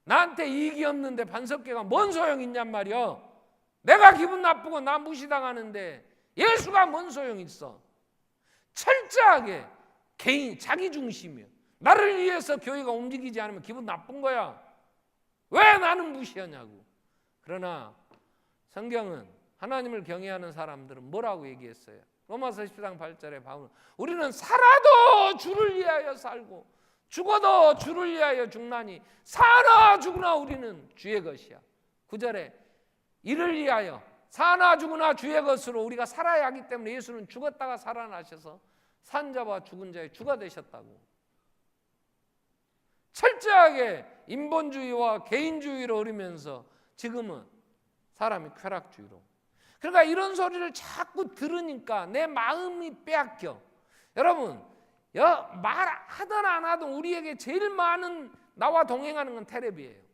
나한테 이익이 없는데 반석계가 뭔 소용이 있냔 말이야. 내가 기분 나쁘고 나 무시당하는데 예수가 뭔 소용이 있어? 철저하게 개인, 자기 중심이야. 나를 위해서 교회가 움직이지 않으면 기분 나쁜 거야. 왜 나는 무시하냐고. 그러나 성경은 하나님을 경외하는 사람들은 뭐라고 얘기했어요? 로마서 10장 8절에 바울은 우리는 살아도 주를 위하여 살고 죽어도 주를 위하여 죽나니 사나 죽으나 우리는 주의 것이야. 9절에 이를 위하여 사나 죽으나 주의 것으로 우리가 살아야 하기 때문에 예수는 죽었다가 살아나셔서 산 자와 죽은 자의 주가 되셨다고. 철저하게 인본주의와 개인주의로 흐르면서 지금은 사람이 쾌락주의로. 그러니까 이런 소리를 자꾸 들으니까 내 마음이 빼앗겨. 여러분, 말하든 안 하든 우리에게 제일 많은 나와 동행하는 건 텔레비예요.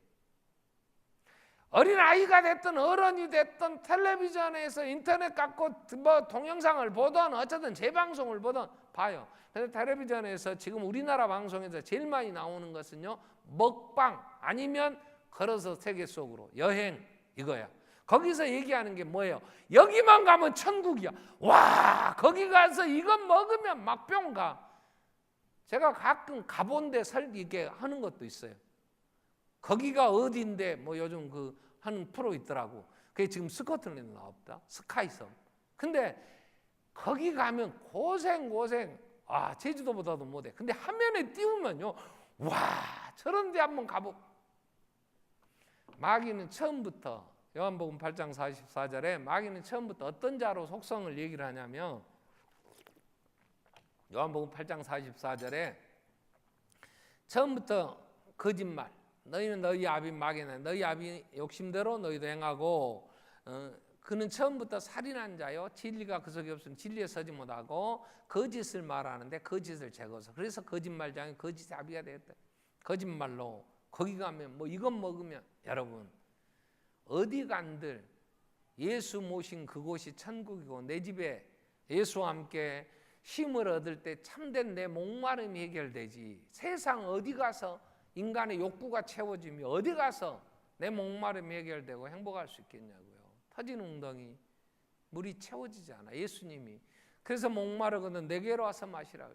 어린아이가 됐든 어른이 됐든 텔레비전에서 인터넷 갖고 뭐 동영상을 보든 어쨌든 재방송을 보든 봐요. 그래서 텔레비전에서 지금 우리나라 방송에서 제일 많이 나오는 것은요, 먹방 아니면 걸어서 세계 속으로 여행, 이거야. 거기서 얘기하는 게 뭐예요? 여기만 가면 천국이야. 와, 거기 가서 이거 먹으면 막 뿅 가. 제가 가끔 가본 데 이렇게 하는 것도 있어요. 거기가 어디인데 뭐 요즘 그 하는 프로 있더라고. 그게 지금 스코틀랜드 나왔다. 스카이섬. 근데 거기 가면 고생. 제주도보다도 못해. 근데 화면에 띄우면요, 와, 저런 데 한번 가보. 마귀는 처음부터 요한복음 8장 44절에 마귀는 처음부터 어떤 자로 속성을 얘기를 하냐면 요한복음 8장 44절에 처음부터 거짓말. 너희는 너희 아비 막이나 너희 아비 욕심대로 너희도 행하고, 그는 처음부터 살인한 자요, 진리가 그 속에 없으면 진리에 서지 못하고 거짓을 말하는데 거짓을 제거해서, 그래서 거짓말장이 거짓 아비가 되었다. 거짓말로 거기 가면 뭐 이것 먹으면, 여러분 어디 간들 예수 모신 그곳이 천국이고, 내 집에 예수와 함께 힘을 얻을 때 참된 내 목마름이 해결되지, 세상 어디 가서 인간의 욕구가 채워지며 어디 가서 내 목마름이 해결되고 행복할 수 있겠냐고요. 터진 웅덩이 물이 채워지지 않아. 예수님이 그래서 목마르거든 내게로 와서 마시라.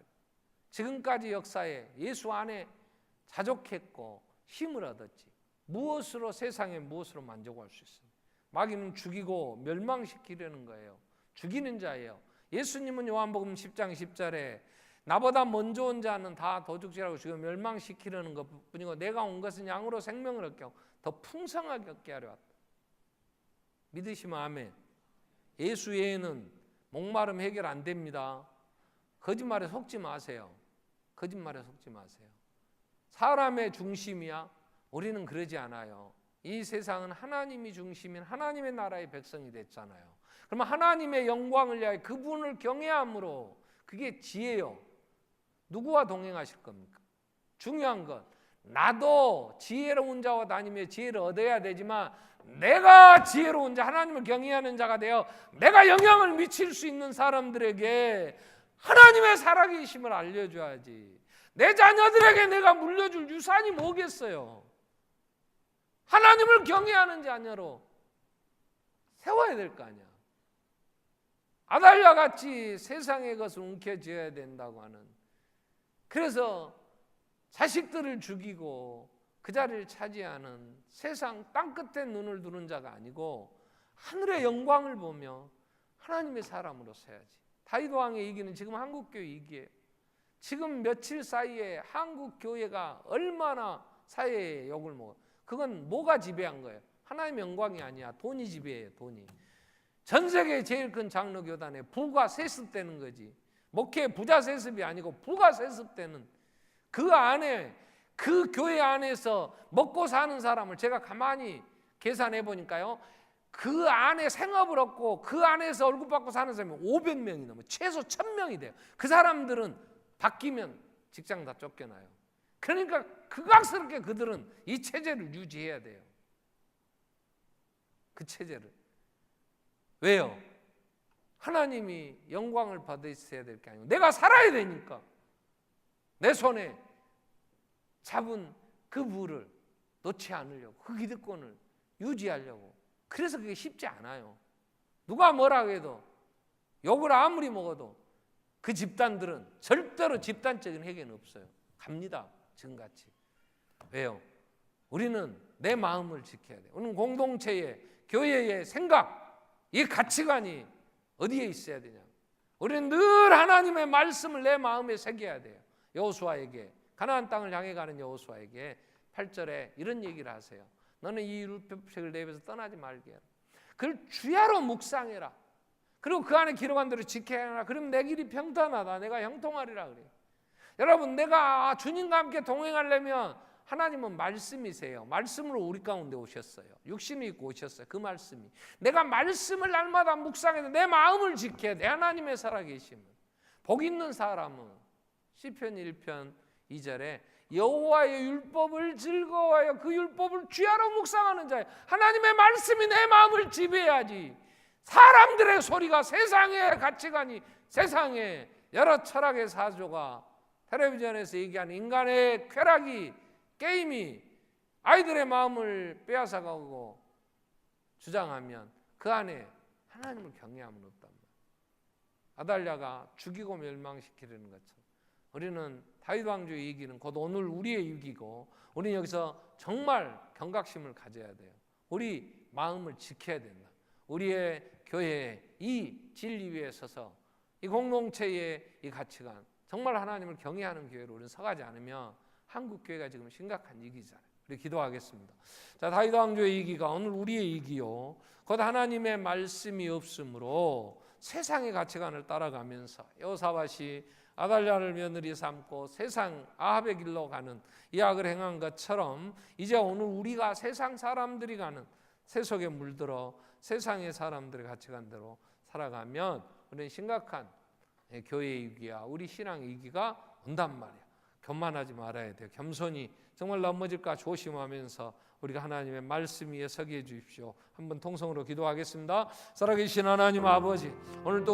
지금까지 역사에 예수 안에 자족했고 힘을 얻었지. 무엇으로, 세상에 무엇으로 만족할 수 있어요? 마귀는 죽이고 멸망시키려는 거예요. 죽이는 자예요. 예수님은 요한복음 10장 10절에 나보다 먼저 온 자는 다 도둑질하고 죽여 멸망시키려는 것뿐이고, 내가 온 것은 양으로 생명을 얻게 하고 더 풍성하게 얻게 하려 왔다. 믿으시면 아멘. 예수 외에는 목마름 해결 안 됩니다. 거짓말에 속지 마세요. 거짓말에 속지 마세요. 사람의 중심이야? 우리는 그러지 않아요. 이 세상은 하나님이 중심인 하나님의 나라의 백성이 됐잖아요. 그러면 하나님의 영광을 위하여 그분을 경외함으로, 그게 지혜요. 누구와 동행하실 겁니까? 중요한 건 나도 지혜로운 자와 다니며 지혜를 얻어야 되지만, 내가 지혜로운 자, 하나님을 경외하는 자가 되어 내가 영향을 미칠 수 있는 사람들에게 하나님의 살아계심을 알려줘야지. 내 자녀들에게 내가 물려줄 유산이 뭐겠어요? 하나님을 경외하는 자녀로 세워야 될 거 아니야. 아달랴 같이 세상의 것을 움켜쥐어야 된다고 하는, 그래서 자식들을 죽이고 그 자리를 차지하는 세상 땅끝에 눈을 두는 자가 아니고 하늘의 영광을 보며 하나님의 사람으로 서야지. 다윗 왕의 이기는 지금 한국교회 이기예요. 지금 며칠 사이에 한국교회가 얼마나 사회에 욕을 먹어요. 그건 뭐가 지배한 거예요? 하나님의 영광이 아니야. 돈이 지배해요. 돈이. 전 세계 제일 큰 장로교단에 부가 세습되는 거지. 목회 부자 세습이 아니고 부가 세습되는, 그 안에, 그 교회 안에서 먹고 사는 사람을 제가 가만히 계산해 보니까요, 그 안에 생업을 얻고 그 안에서 월급 받고 사는 사람이 500명이 넘어요. 최소 1000명이 돼요. 그 사람들은 바뀌면 직장 다 쫓겨나요. 그러니까 극악스럽게 그들은 이 체제를 유지해야 돼요. 그 체제를. 왜요? 하나님이 영광을 받으셔야 될 게 아니고 내가 살아야 되니까 내 손에 잡은 그 부를 놓지 않으려고, 그 기득권을 유지하려고. 그래서 그게 쉽지 않아요. 누가 뭐라고 해도, 욕을 아무리 먹어도 그 집단들은 절대로 집단적인 해결은 없어요. 갑니다. 지금같이. 왜요? 우리는 내 마음을 지켜야 돼요. 우리는 공동체의, 교회의 생각, 이 가치관이 어디에 있어야 되냐? 우리는 늘 하나님의 말씀을 내 마음에 새겨야 돼요. 여호수아에게, 가나안 땅을 향해 가는 여호수아에게 8절에 이런 얘기를 하세요. 너는 이 율법책을 내 입에서 떠나지 말게 해라. 그걸 주야로 묵상해라. 그리고 그 안에 기록한 대로 지켜야 하라. 그럼 내 길이 평탄하다. 내가 형통하리라 그래요. 여러분, 내가 주님과 함께 동행하려면 하나님은 말씀이세요. 말씀으로 우리 가운데 오셨어요. 육신을 입고 오셨어요. 그 말씀이. 내가 말씀을 날마다 묵상해서 내 마음을 지켜야 돼. 하나님의 살아계심을. 복 있는 사람은 시편 1편 2절에 여호와의 율법을 즐거워하여 그 율법을 주야로 묵상하는 자예요. 하나님의 말씀이 내 마음을 지배해야지. 사람들의 소리가, 세상의 가치관이, 세상의 여러 철학의 사조가, 텔레비전에서 얘기하는 인간의 쾌락이, 게임이 아이들의 마음을 빼앗아가고 주장하면 그 안에 하나님을 경외함은 없단 말이에요. 아달랴가 죽이고 멸망시키려는 것처럼 우리는 다윗 왕조의 이기는 곧 오늘 우리의 이기고, 우리는 여기서 정말 경각심을 가져야 돼요. 우리 마음을 지켜야 된다. 우리의 교회에 이 진리 위에 서서 이 공동체의 이 가치관, 정말 하나님을 경외하는 교회로 우리는 서가지 않으면 한국 교회가 지금 심각한 위기잖아요. 우리 기도하겠습니다. 자, 다윗 왕조의 이기가 오늘 우리의 이기요, 곧 하나님의 말씀이 없으므로 세상의 가치관을 따라가면서 여호사밧이 아달랴를 며느리 삼고 세상 아합의 길로 가는 이 악을 행한 것처럼 이제 오늘 우리가 세상 사람들이 가는 세속에 물들어 세상의 사람들의 가치관대로 살아가면 우리는 심각한 교회의 위기야, 우리 신앙의 위기가 온단 말이야. 교만하지 말아야 돼요. 겸손히 정말 넘어질까 조심하면서 우리가 하나님의 말씀 위에 서게 해 주십시오. 한번 통성으로 기도하겠습니다. 살아계신 하나님 아버지, 오늘도